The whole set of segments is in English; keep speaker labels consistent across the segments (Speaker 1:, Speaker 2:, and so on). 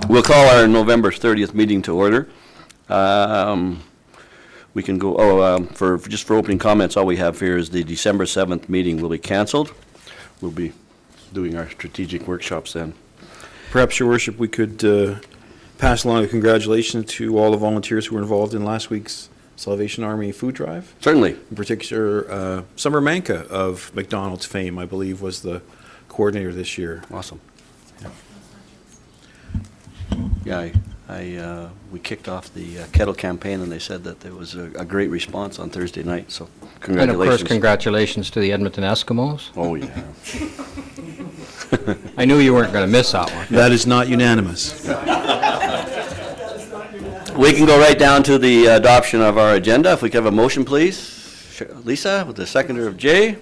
Speaker 1: We'll call our November 30th meeting to order. We can go, just for opening comments, all we have here is the December 7th meeting will be canceled. We'll be doing our strategic workshops then.
Speaker 2: Perhaps, Your Worship, we could pass along a congratulations to all the volunteers who were involved in last week's Salvation Army food drive.
Speaker 1: Certainly.
Speaker 2: In particular, Summer Manka of McDonald's fame, I believe, was the coordinator this year.
Speaker 1: Awesome. Yeah, we kicked off the kettle campaign, and they said that there was a great response on Thursday night, so congratulations.
Speaker 3: And of course, congratulations to the Edmonton Eskimos.
Speaker 1: Oh, yeah.
Speaker 3: I knew you weren't going to miss that one.
Speaker 2: That is not unanimous.
Speaker 1: We can go right down to the adoption of our agenda. If we could have a motion, please. Lisa, with the seconder of Jay.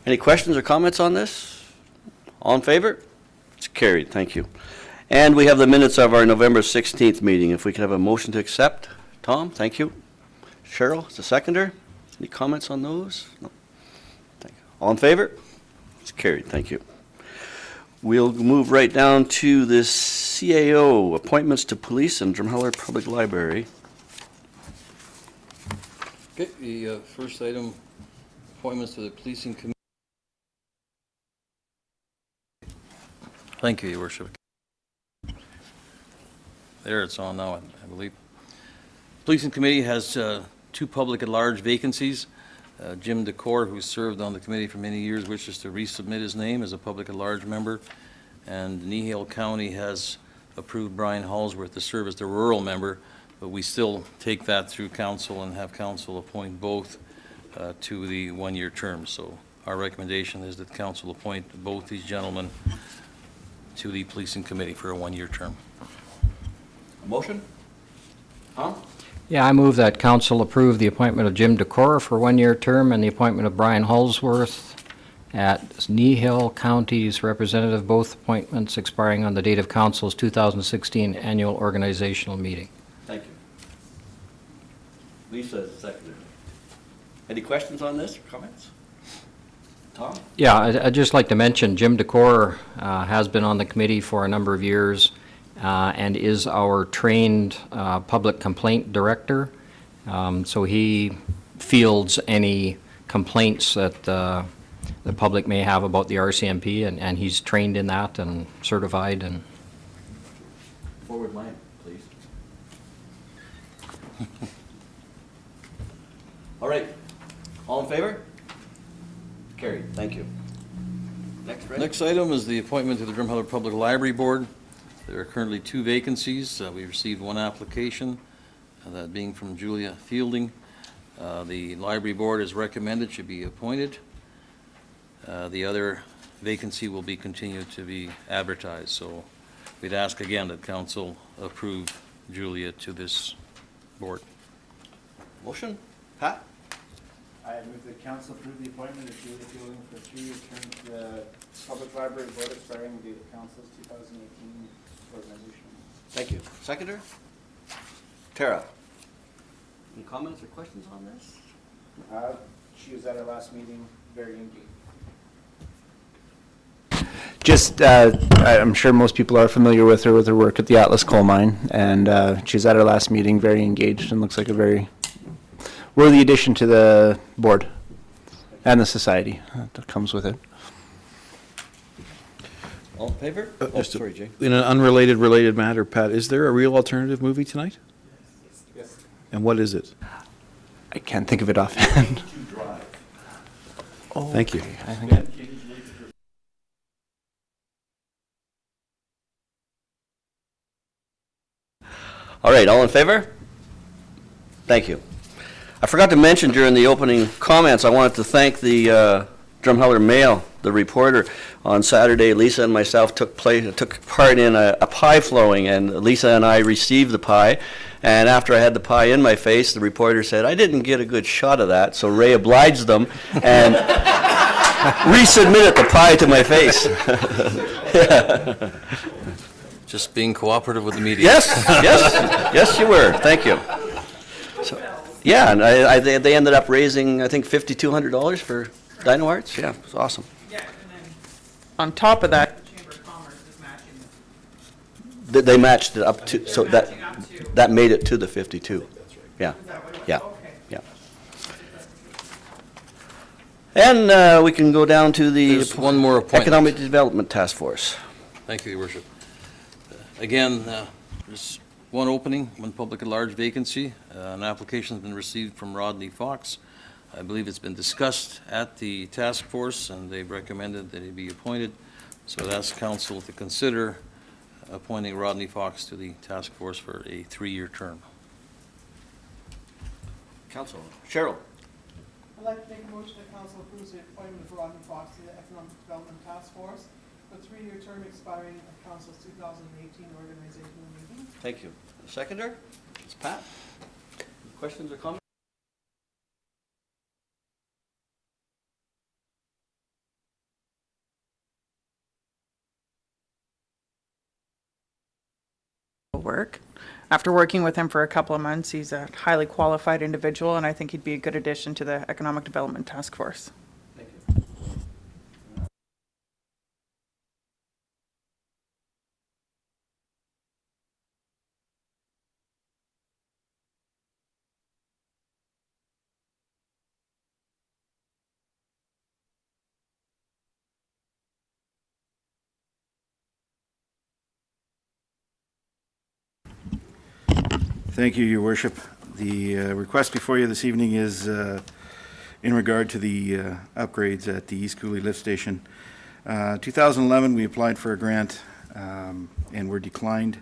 Speaker 1: Any questions or comments on this? All in favor? It's carried. Thank you. And we have the minutes of our November 16th meeting. If we could have a motion to accept. Tom, thank you. Cheryl, is the seconder. Any comments on those? No. Thank you. All in favor? It's carried. Thank you. We'll move right down to this CAO, appointments to police and Drumheller Public Library.
Speaker 4: Okay, the first item, appointments to the policing committee. Thank you, Your Worship. There, it's on now, I believe. Policing committee has two public at large vacancies. Jim Decor, who served on the committee for many years, wishes to resubmit his name as a public at large member. And Nihil County has approved Brian Halsworth to serve as the rural member, but we still take that through council and have council appoint both to the one-year term. So our recommendation is that council appoint both these gentlemen to the policing committee for a one-year term.
Speaker 1: Motion? Tom?
Speaker 3: Yeah, I move that council approve the appointment of Jim Decor for one-year term and the appointment of Brian Halsworth at Nihil County's representative, both appointments expiring on the date of council's 2016 annual organizational meeting.
Speaker 1: Thank you. Lisa is the seconder. Any questions on this or comments? Tom?
Speaker 3: Yeah, I'd just like to mention Jim Decor has been on the committee for a number of years and is our trained public complaint director. So he fields any complaints that the public may have about the RCMP, and he's trained in that and certified. And
Speaker 1: Forward line, please. All right. All in favor? Carried. Thank you.
Speaker 4: Next item is the appointment to the Drumheller Public Library Board. There are currently two vacancies. We received one application, that being from Julia Fielding. The library board is recommended should be appointed. The other vacancy will be continued to be advertised. So we'd ask again that council approve Julia to this board.
Speaker 1: Motion? Pat?
Speaker 5: I move that council approve the appointment of Julia Fielding for a 3-year term to the Public Library Board expiring the date of council's 2018 organization.
Speaker 1: Thank you. Seconder? Tara? Any comments or questions on this?
Speaker 5: She was at our last meeting, very engaged.
Speaker 6: Just, I'm sure most people are familiar with her work at the Atlas Coal Mine, and she's at our last meeting, very engaged, and looks like a very worthy addition to the board and the society that comes with it.
Speaker 1: All in favor? Sorry, Jay.
Speaker 2: In an related matter, Pat, is there a real alternative movie tonight?
Speaker 5: Yes.
Speaker 2: And what is it?
Speaker 6: I can't think of it offhand.
Speaker 2: Oh, thank you.
Speaker 6: I think
Speaker 1: All right, all in favor? Thank you. I forgot to mention during the opening comments, I wanted to thank the Drumheller Mail, the reporter. On Saturday, Lisa and myself took part in a pie flowing, and Lisa and I received the pie. And after I had the pie in my face, the reporter said, I didn't get a good shot of that, so Ray obliged them and resubmitted the pie to my face. Yeah.
Speaker 4: Just being cooperative with the media.
Speaker 1: Yes, you were. Thank you. So, yeah, and they ended up raising, I think, $5,200 for Dino Arts. Yeah, it was awesome.
Speaker 7: Yeah, and then on top of that, the Chamber of Commerce is matching
Speaker 1: They matched it up to, so that made it to the 52. Yeah, yeah, yeah. And we can go down to the
Speaker 4: There's one more appointment.
Speaker 1: Economic Development Task Force.
Speaker 4: Thank you, Your Worship. Again, there's one opening, one public at-large vacancy. An application has been received from Rodney Fox. I believe it's been discussed at the task force, and they've recommended that he be appointed. So I'd ask council to consider appointing Rodney Fox to the task force for a 3-year term.
Speaker 1: Council. Cheryl.
Speaker 7: I'd like to make a motion that council approves the appointment of Rodney Fox to the Economic Development Task Force for a 3-year term expiring at council's 2018 organizational meeting.
Speaker 1: Thank you. Seconder? It's Pat. Questions or comments?
Speaker 8: Work. After working with him for a couple of months, he's a highly qualified individual, and I think he'd be a good addition to the Economic Development Task Force.
Speaker 1: Thank you.
Speaker 5: Thank you, Your Worship. The request before you this evening is in regard to the upgrades at the East Cooley Lift Station. 2011, we applied for a grant and were declined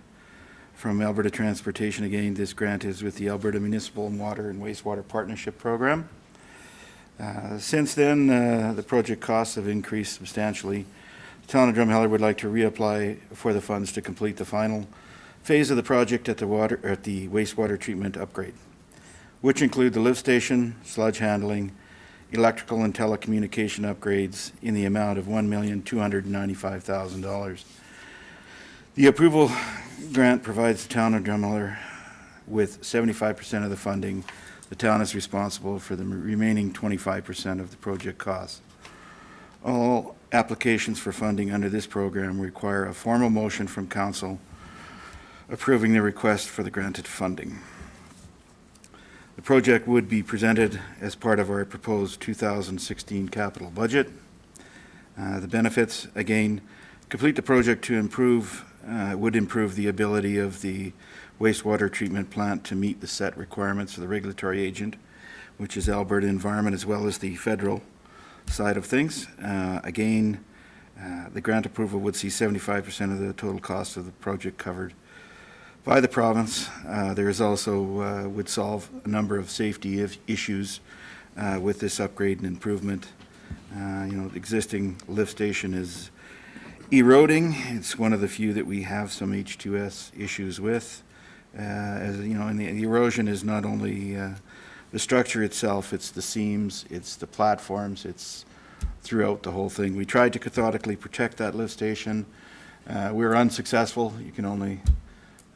Speaker 5: from Alberta Transportation. Again, this grant is with the Alberta Municipal Water and Wastewater Partnership Program. Since then, the project costs have increased substantially. The town of Drumheller would like to reapply for the funds to complete the final phase of the project at the wastewater treatment upgrade, which include the lift station, sludge handling, electrical and telecommunication upgrades in the amount of $1,295,000. The approval grant provides the town of Drumheller with 75% of the funding. The town is responsible for the remaining 25% of the project costs. All applications for funding under this program require a formal motion from council approving the request for the granted funding. The project would be presented as part of our proposed 2016 capital budget. The benefits, again, complete the project to would improve the ability of the wastewater treatment plant to meet the set requirements of the regulatory agent, which is Alberta Environment, as well as the federal side of things. The grant approval would see 75% of the total cost of the project covered by the province. There is also would solve a number of safety issues with this upgrade and improvement. The existing lift station is eroding. It's one of the few that we have some H2S issues with. As you know, and the erosion is not only the structure itself, it's the seams, it's the platforms, it's throughout the whole thing. We tried to cathodically protect that lift station. We were unsuccessful. You can only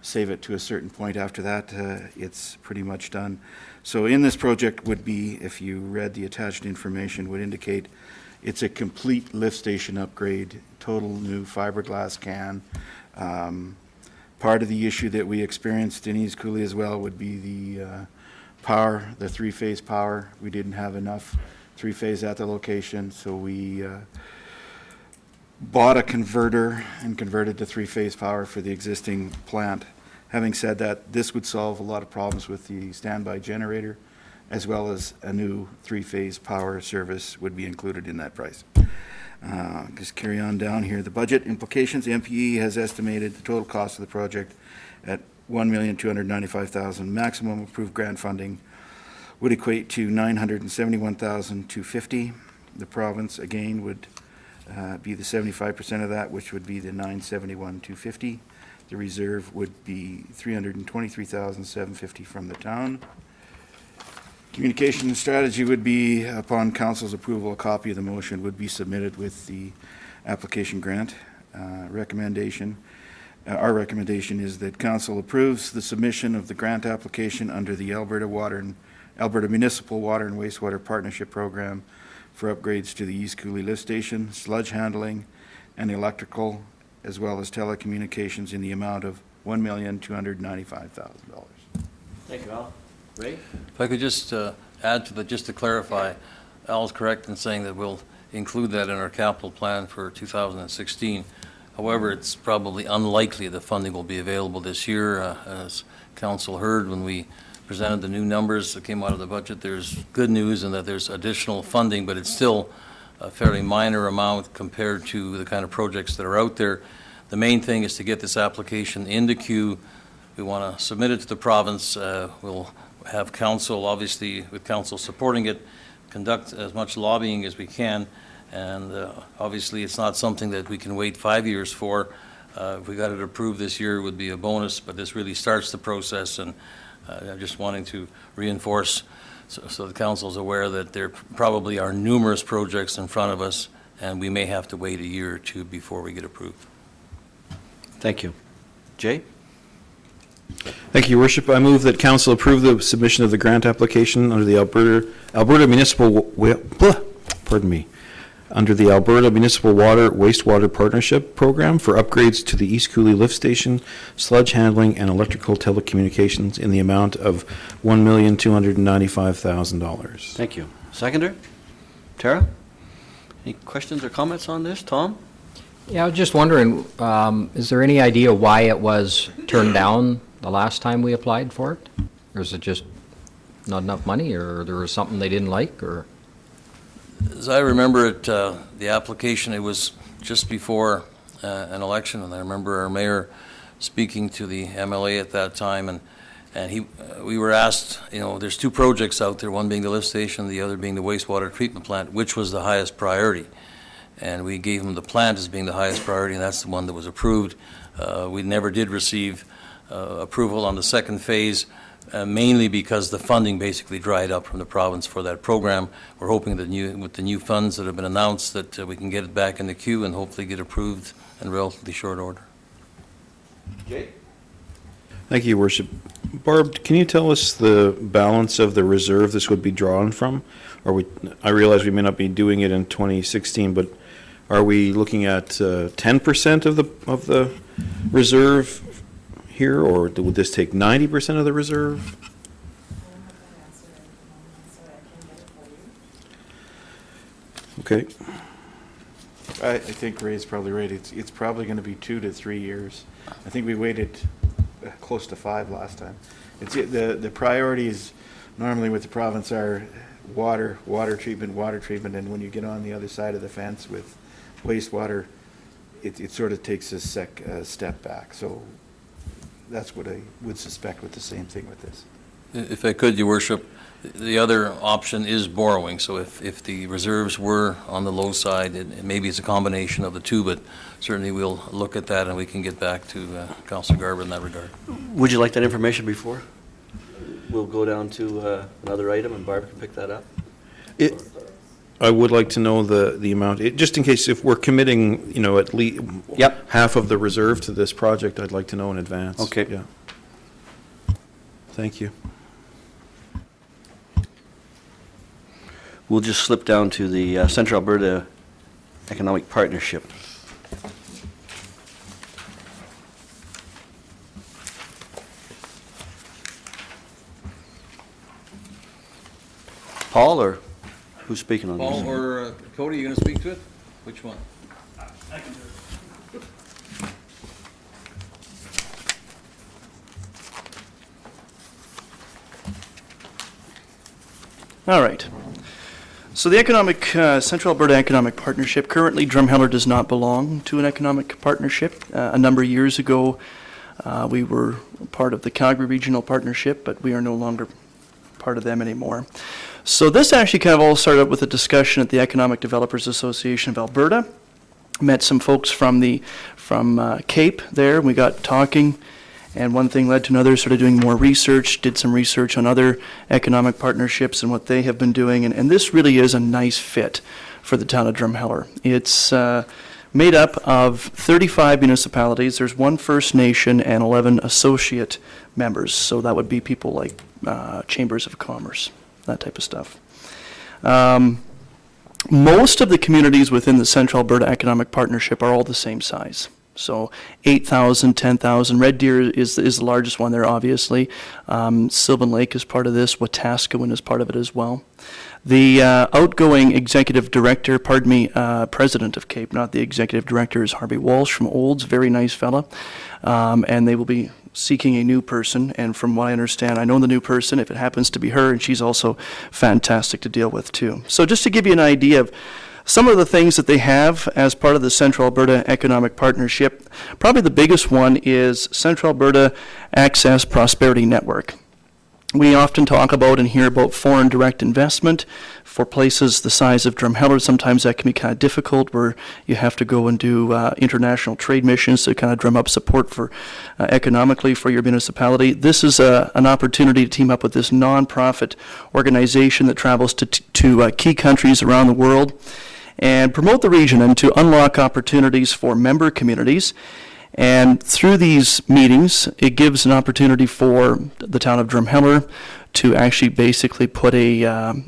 Speaker 5: save it to a certain point. After that, it's pretty much done. So in this project would be, if you read the attached information, would indicate it's a complete lift station upgrade, total new fiberglass can. Part of the issue that we experienced in East Cooley as well would be the power, the three-phase power. We didn't have enough three-phase at the location, so we bought a converter and converted to three-phase power for the existing plant. Having said that, this would solve a lot of problems with the standby generator, as well as a new three-phase power service would be included in that price. Just carry on down here. The budget implications, the MPE has estimated the total cost of the project at $1,295,000. Maximum approved grant funding would equate to $971,250. The province, again, would be the 75% of that, which would be the $971,250. The reserve would be $323,750 from the town. Communication strategy would be, upon council's approval, a copy of the motion would be submitted with the application grant. Our recommendation is that council approves the submission of the grant application under the Alberta Municipal Water and Wastewater Partnership Program for upgrades to the East Cooley Lift Station, sludge handling, and electrical as well as telecommunications in the amount of $1,295,000.
Speaker 1: Thank you, Al. Ray?
Speaker 4: If I could just add to that, just to clarify, Al's correct in saying that we'll include that in our capital plan for 2016. However, it's probably unlikely the funding will be available this year. As Council heard when we presented the new numbers that came out of the budget, there's good news in that there's additional funding, but it's still a fairly minor amount compared to the kind of projects that are out there. The main thing is to get this application into queue. We want to submit it to the province. We'll have council, obviously with council supporting it, conduct as much lobbying as we can, and obviously it's not something that we can wait 5 years for. If we got it approved this year, it would be a bonus, but this really starts the process, and I'm just wanting to reinforce so the council's aware that there probably are numerous projects in front of us, and we may have to wait a year or two before we get approved.
Speaker 1: Thank you. Jay?
Speaker 2: Thank you, Your Worship. I move that council approve the submission of the grant application under the Alberta Municipal Water Wastewater Partnership Program for upgrades to the East Cooley Lift Station, sludge handling, and electrical telecommunications in the amount of $1,295,000.
Speaker 1: Thank you. Seconder? Tara? Any questions or comments on this? Tom?
Speaker 3: Yeah, I was just wondering, is there any idea why it was turned down the last time we applied for it? Or is it just not enough money, or there was something they didn't like, or?
Speaker 4: As I remember it, the application, it was just before an election, and I remember our mayor speaking to the MLA at that time, and we were asked, there's two projects out there, one being the lift station, the other being the wastewater treatment plant, which was the highest priority. And we gave them the plant as being the highest priority, and that's the one that was approved. We never did receive approval on the second phase, mainly because the funding basically dried up from the province for that program. We're hoping that with the new funds that have been announced that we can get it back in the queue and hopefully get approved in relatively short order.
Speaker 1: Jay?
Speaker 2: Thank you, Your Worship. Barb, can you tell us the balance of the reserve this would be drawn from? I realize we may not be doing it in 2016, but are we looking at 10% of the reserve here, or would this take 90% of the reserve? Okay.
Speaker 5: I think Ray's probably right. It's probably going to be 2 to 3 years. I think we waited close to 5 last time. The priorities normally with the province are water treatment, and when you get on the other side of the fence with wastewater, it sort of takes a step back. So that's what I would suspect with the same thing with this.
Speaker 4: If I could, Your Worship, the other option is borrowing. So if the reserves were on the low side, maybe it's a combination of the two, but certainly we'll look at that and we can get back to Councillor Garber in that regard.
Speaker 1: Would you like that information before? We'll go down to another item and Barb can pick that up.
Speaker 2: I would like to know the amount, just in case if we're committing, at least half of the reserve to this project, I'd like to know in advance.
Speaker 1: Okay.
Speaker 2: Yeah. Thank you.
Speaker 1: We'll just slip down to the Central Alberta Economic Partnership. Paul, or who's speaking on this?
Speaker 4: Paul or Cody, you going to speak to it? Which one?
Speaker 9: I can do it. All right. So the Central Alberta Economic Partnership, currently Drumheller does not belong to an economic partnership. A number of years ago, we were part of the Calgary Regional Partnership, but we are no longer part of them anymore. So this actually kind of all started with a discussion at the Economic Developers Association of Alberta. Met some folks from CAPE there. We got talking, and one thing led to another. Started doing more research. Did some research on other economic partnerships and what they have been doing. And this really is a nice fit for the town of Drumheller. It's made up of 35 municipalities. There's 1 First Nation and 11 associate members. So that would be people like chambers of commerce, that type of stuff. Most of the communities within the Central Alberta Economic Partnership are all the same size. So 8,000, 10,000. Red Deer is the largest one there, obviously. Sylvan Lake is part of this. Wetaskiwin is part of it as well. The outgoing executive director, president of CAPE, not the executive director, is Harvey Walsh from Olds, very nice fella. And they will be seeking a new person. And from what I understand, I know the new person, if it happens to be her, and she's also fantastic to deal with too. So just to give you an idea of some of the things that they have as part of the Central Alberta Economic Partnership, probably the biggest one is Central Alberta Access Prosperity Network. We often talk about and hear about foreign direct investment for places the size of Drumheller. Sometimes that can be kind of difficult, where you have to go and do international trade missions to kind of drum up support for economically for your municipality. This is an opportunity to team up with this nonprofit organization that travels to key countries around the world and promote the region and to unlock opportunities for member communities. And through these meetings, it gives an opportunity for the town of Drumheller to actually basically put a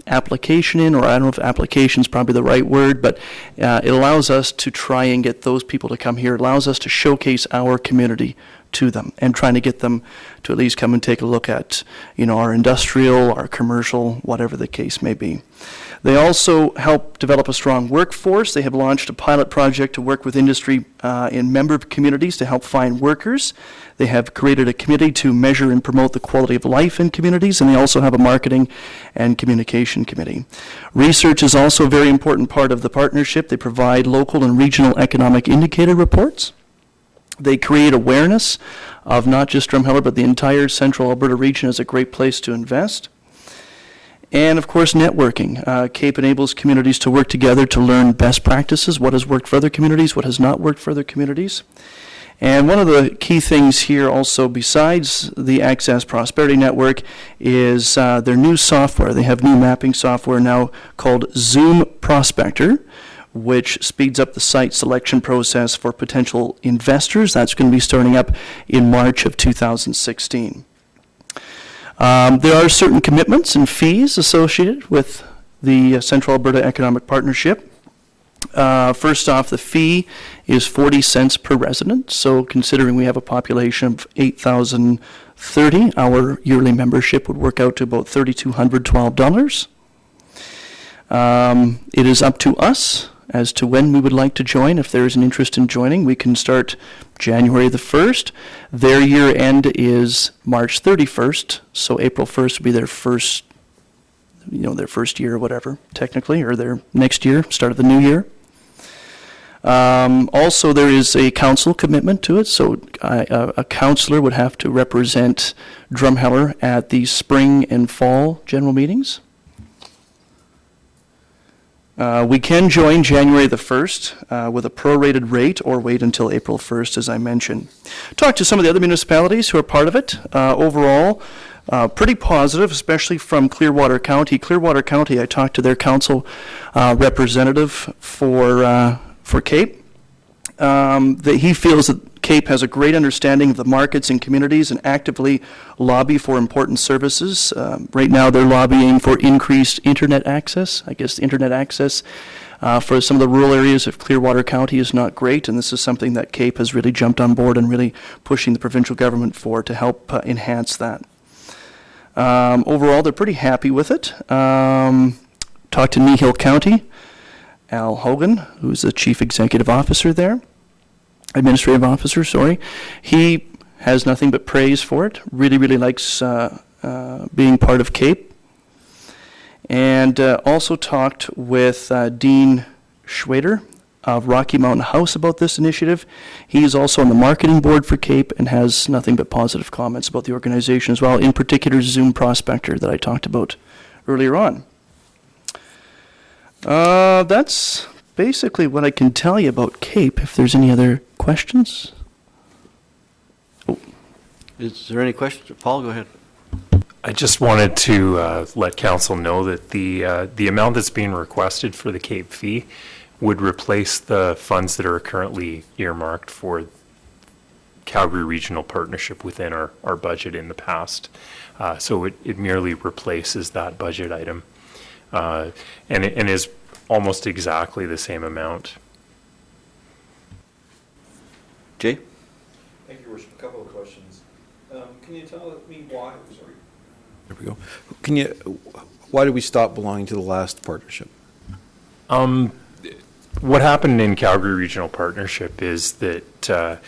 Speaker 9: application in, or I don't know if application is probably the right word, but it allows us to try and get those people to come here. It allows us to showcase our community to them and trying to get them to at least come and take a look at, our industrial, our commercial, whatever the case may be. They also help develop a strong workforce. They have launched a pilot project to work with industry in member communities to help find workers. They have created a committee to measure and promote the quality of life in communities, and they also have a marketing and communication committee. Research is also a very important part of the partnership. They provide local and regional economic indicator reports. They create awareness of not just Drumheller, but the entire Central Alberta region as a great place to invest. And of course, networking. CAPE enables communities to work together to learn best practices, what has worked for other communities, what has not worked for other communities. And one of the key things here also, besides the Access Prosperity Network, is their new software. They have new mapping software now called Zoom Prospector, which speeds up the site selection process for potential investors. That's going to be starting up in March of 2016. There are certain commitments and fees associated with the Central Alberta Economic Partnership. First off, the fee is 40 cents per resident. So considering we have a population of 8,030, our yearly membership would work out to about $3,212. It is up to us as to when we would like to join. If there is an interest in joining, we can start January the 1st. Their year end is March 31st, so April 1st will be their first year or whatever, technically, or their next year, start of the new year. Also, there is a council commitment to it, so a councillor would have to represent Drumheller at the spring and fall general meetings. We can join January the 1st with a prorated rate, or wait until April 1st, as I mentioned. Talk to some of the other municipalities who are part of it. Overall, pretty positive, especially from Clearwater County. Clearwater County, I talked to their council representative for CAPE. That he feels that CAPE has a great understanding of the markets and communities and actively lobby for important services. Right now they're lobbying for increased internet access. I guess the internet access for some of the rural areas of Clearwater County is not great, and this is something that CAPE has really jumped on board and really pushing the provincial government for to help enhance that. Overall, they're pretty happy with it. Talked to Nehill County. Al Hogan, who's the chief administrative officer, sorry. He has nothing but praise for it. Really, really likes being part of CAPE. And also talked with Dean Schwader of Rocky Mountain House about this initiative. He is also on the marketing board for CAPE and has nothing but positive comments about the organization as well, in particular Zoom Prospector that I talked about earlier on. That's basically what I can tell you about CAPE. If there's any other questions? Oh.
Speaker 1: Is there any questions? Paul, go ahead.
Speaker 10: I just wanted to let council know that the amount that's being requested for the CAPE fee would replace the funds that are currently earmarked for Calgary Regional Partnership within our budget in the past. So it merely replaces that budget item. And is almost exactly the same amount.
Speaker 1: Jay?
Speaker 2: Thank you, Your Worship. A couple of questions. Can you tell me why, sorry. There we go. Why did we stop belonging to the last partnership?
Speaker 10: What happened in Calgary Regional Partnership is that the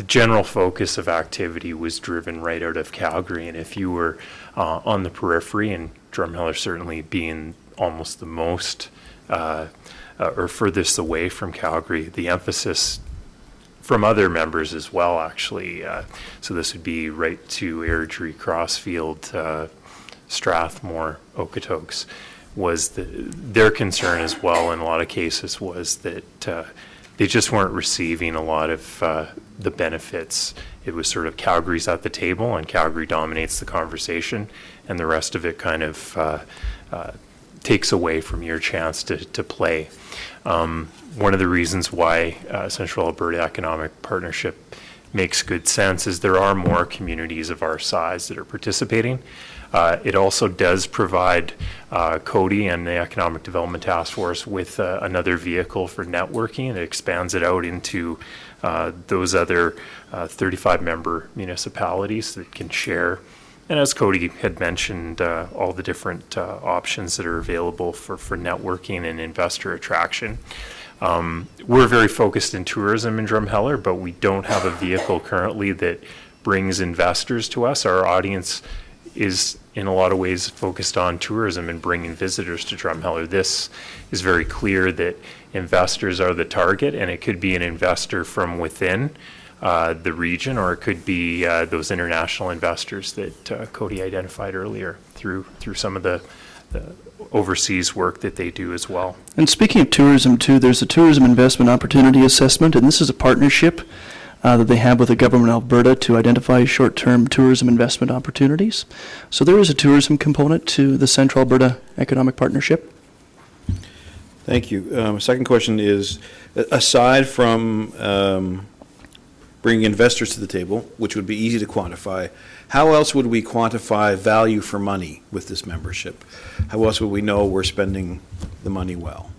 Speaker 10: general focus of activity was driven right out of Calgary, and if you were on the periphery, and Drumheller certainly being almost the most or furthest away from Calgary, the emphasis from other members as well, actually. So this would be right to Airdrie, Crossfield, Strathmore, Okotoks, was their concern as well in a lot of cases was that they just weren't receiving a lot of the benefits. It was sort of Calgary's at the table and Calgary dominates the conversation, and the rest of it kind of takes away from your chance to play. One of the reasons why Central Alberta Economic Partnership makes good sense is there are more communities of our size that are participating. It also does provide Cody and the Economic Development Task Force with another vehicle for networking. It expands it out into those other 35-member municipalities that can share. And as Cody had mentioned, all the different options that are available for networking and investor attraction. We're very focused in tourism in Drumheller, but we don't have a vehicle currently that brings investors to us. Our audience is in a lot of ways focused on tourism and bringing visitors to Drumheller. This is very clear that investors are the target, and it could be an investor from within the region, or it could be those international investors that Cody identified earlier through some of the overseas work that they do as well.
Speaker 9: And speaking of tourism too, there's a Tourism Investment Opportunity Assessment, and this is a partnership that they have with the government of Alberta to identify short-term tourism investment opportunities. So there is a tourism component to the Central Alberta Economic Partnership.
Speaker 2: Thank you. Second question is, aside from bringing investors to the table, which would be easy to quantify, how else would we quantify value for money with this membership? How else would we know we're spending the money well?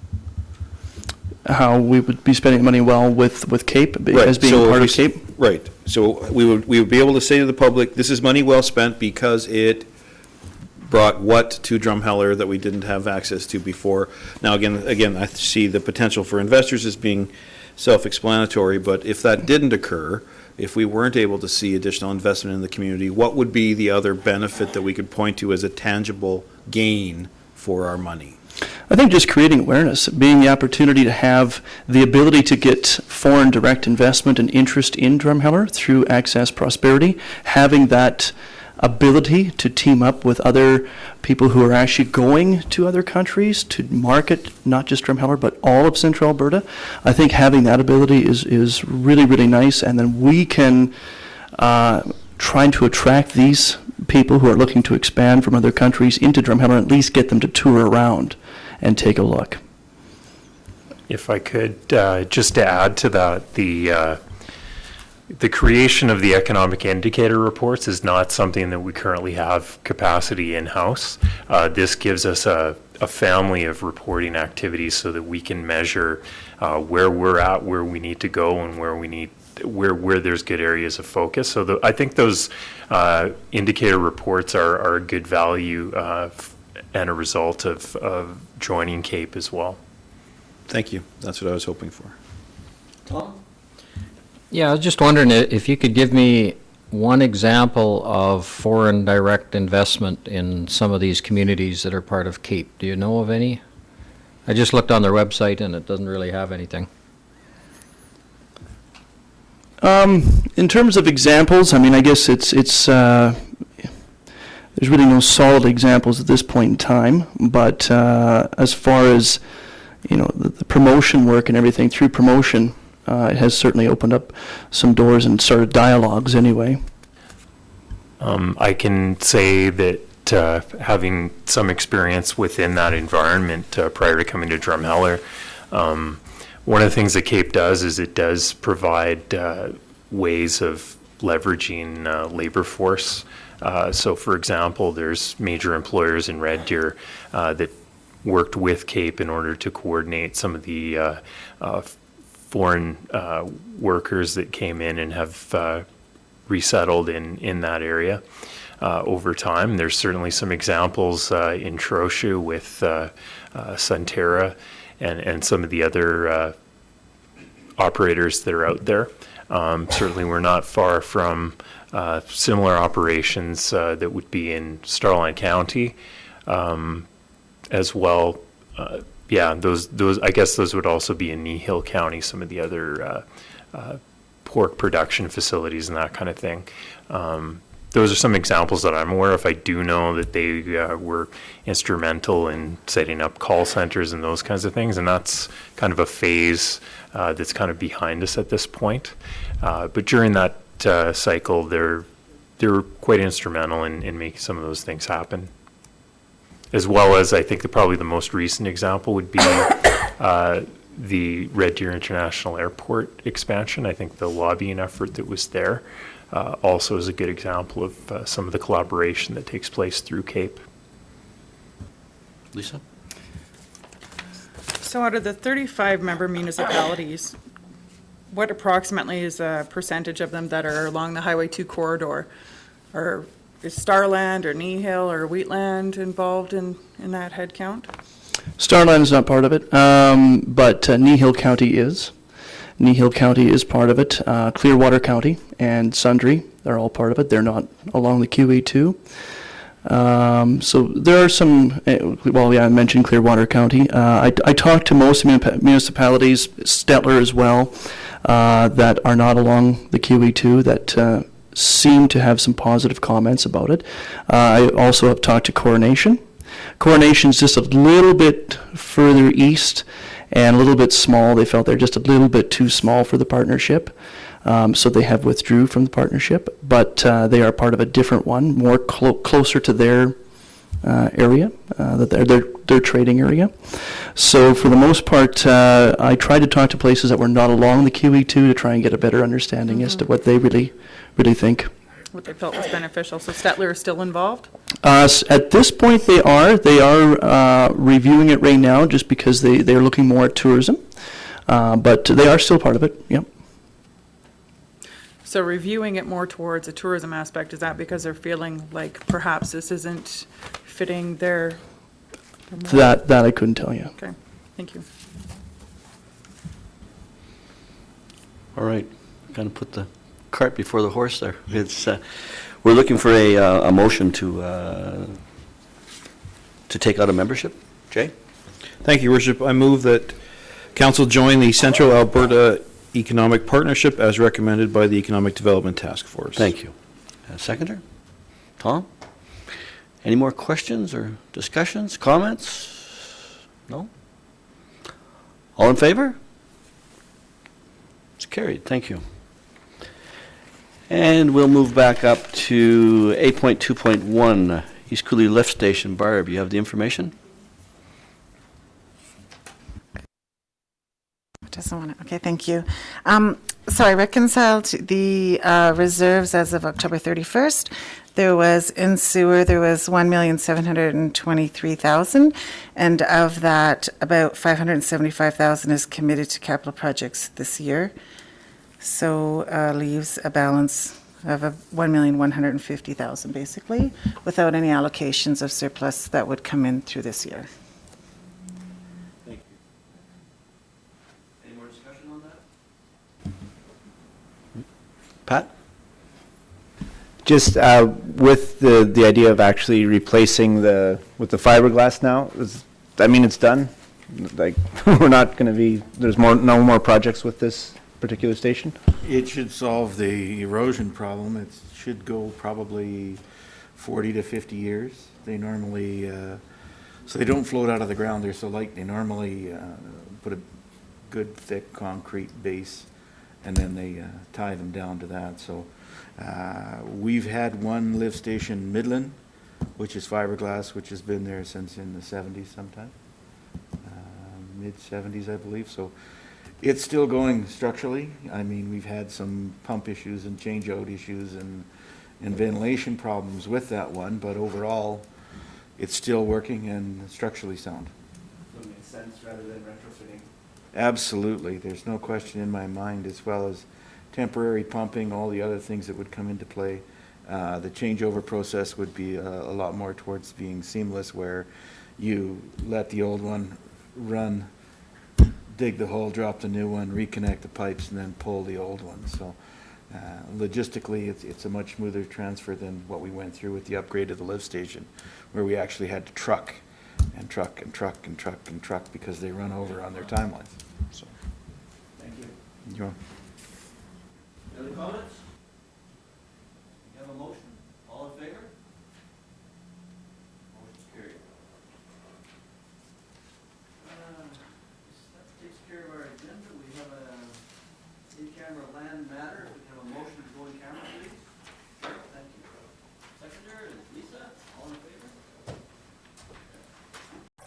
Speaker 9: How we would be spending money well with CAPE as being
Speaker 2: so
Speaker 9: part of CAPE?
Speaker 2: Right. So we would be able to say to the public, this is money well spent because it brought what to Drumheller that we didn't have access to before. Now, again, I see the potential for investors as being self-explanatory, but if that didn't occur, if we weren't able to see additional investment in the community, what would be the other benefit that we could point to as a tangible gain for our money?
Speaker 9: I think just creating awareness, being the opportunity to have the ability to get foreign direct investment and interest in Drumheller through Access Prosperity, having that ability to team up with other people who are actually going to other countries to market not just Drumheller but all of Central Alberta. I think having that ability is really, really nice, and then we can try to attract these people who are looking to expand from other countries into Drumheller and at least get them to tour around and take a look.
Speaker 10: If I could, just to add to that, the creation of the economic indicator reports is not something that we currently have capacity in-house. This gives us a family of reporting activities so that we can measure where we're at, where we need to go, and where there's good areas of focus. So I think those indicator reports are a good value and a result of joining CAPE as well.
Speaker 2: Thank you. That's what I was hoping for.
Speaker 1: Tom?
Speaker 3: Yeah, I was just wondering if you could give me one example of foreign direct investment in some of these communities that are part of CAPE. Do you know of any? I just looked on their website and it doesn't really have anything.
Speaker 9: In terms of examples, I mean, I guess it's there's really no solid examples at this point in time, but as far as, the promotion work and everything through promotion, it has certainly opened up some doors and started dialogues anyway.
Speaker 10: I can say that having some experience within that environment prior to coming to Drumheller, one of the things that CAPE does is it does provide ways of leveraging labor force. So, for example, there's major employers in Red Deer that worked with CAPE in order to coordinate some of the foreign workers that came in and have resettled in that area over time. There's certainly some examples in Trochu with Sunterra and some of the other operators that are out there. Certainly, we're not far from similar operations that would be in Starline County as well. Yeah, those I guess those would also be in Kneehill County, some of the other pork production facilities and that kind of thing. Those are some examples that I'm aware of. I do know that they were instrumental in setting up call centers and those kinds of things, and that's kind of a phase that's kind of behind us at this point. But during that cycle, they were quite instrumental in making some of those things happen. As well as, I think probably the most recent example would be the Red Deer International Airport expansion. I think the lobbying effort that was there also is a good example of some of the collaboration that takes place through CAPE.
Speaker 1: Lisa?
Speaker 8: So out of the 35 member municipalities, what approximately is a percentage of them that are along the Highway 2 corridor? Or is Starland or Kneehill or Wheatland involved in that head count?
Speaker 9: Starline is not part of it, but Kneehill County is. Kneehill County is part of it. Clearwater County and Sundre, they're all part of it. They're not along the QE2. So there are some, well, yeah, I mentioned Clearwater County. I talked to most municipalities, Stettler as well, that are not along the QE2 that seem to have some positive comments about it. I also have talked to Coronation. Coronation's just a little bit further east and a little bit small. They felt they're just a little bit too small for the partnership. So they have withdrew from the partnership, but they are part of a different one, more closer to their area, their trading area. So for the most part, I tried to talk to places that were not along the QE2 to try and get a better understanding as to what they really think.
Speaker 8: What they felt was beneficial. So Stettler is still involved?
Speaker 9: At this point, they are reviewing it right now just because they're looking more at tourism, but they are still part of it, yep.
Speaker 8: So reviewing it more towards a tourism aspect, is that because they're feeling like perhaps this isn't fitting their
Speaker 9: That I couldn't tell you.
Speaker 8: Okay, thank you.
Speaker 1: All right, kind of put the cart before the horse there. It's we're looking for a motion to take out a membership. Jay?
Speaker 2: Thank you, Worship. I move that council join the Central Alberta Economic Partnership as recommended by the Economic Development Task Force.
Speaker 1: Thank you. Seconder? Tom? Any more questions or discussions, comments? No? All in favor? It's carried. Thank you. And we'll move back up to 8.2.1, East Cooley Lift Station. Barb, you have the information?
Speaker 11: Doesn't want to. Okay, thank you. So I reconciled the reserves as of October 31st. There was in sewer, there was 1,723,000, and of that, about 575,000 is committed to capital projects this year. So leaves a balance of 1,150,000 basically, without any allocations of surplus that would come in through this year.
Speaker 1: Pat?
Speaker 6: Just with the idea of actually replacing with the fiberglass now, it's done. Like, we're not going to be, there's no more projects with this particular station?
Speaker 5: It should solve the erosion problem. It should go probably 40 to 50 years. They normally, so they don't float out of the ground. They're so light. They normally put a good thick concrete base and then they tie them down to that. So we've had one lift station, Midland, which is fiberglass, which has been there since in the 70s sometime, mid-70s, I believe. So it's still going structurally. I mean, we've had some pump issues and change-out issues and ventilation problems with that one, but overall, it's still working and structurally sound.
Speaker 6: So it makes sense rather than retrofitting.
Speaker 5: Absolutely. There's no question in my mind, as well as temporary pumping, all the other things that would come into play. The changeover process would be a lot more towards being seamless, where you let the old one run, dig the hole, drop the new one, reconnect the pipes, and then pull the old one. So logistically, it's a much smoother transfer than what we went through with the upgrade of the lift station, where we actually had to truck and truck and truck and truck and truck because they run over on their timelines. So,
Speaker 1: Thank you.
Speaker 5: you want-
Speaker 1: Any other comments?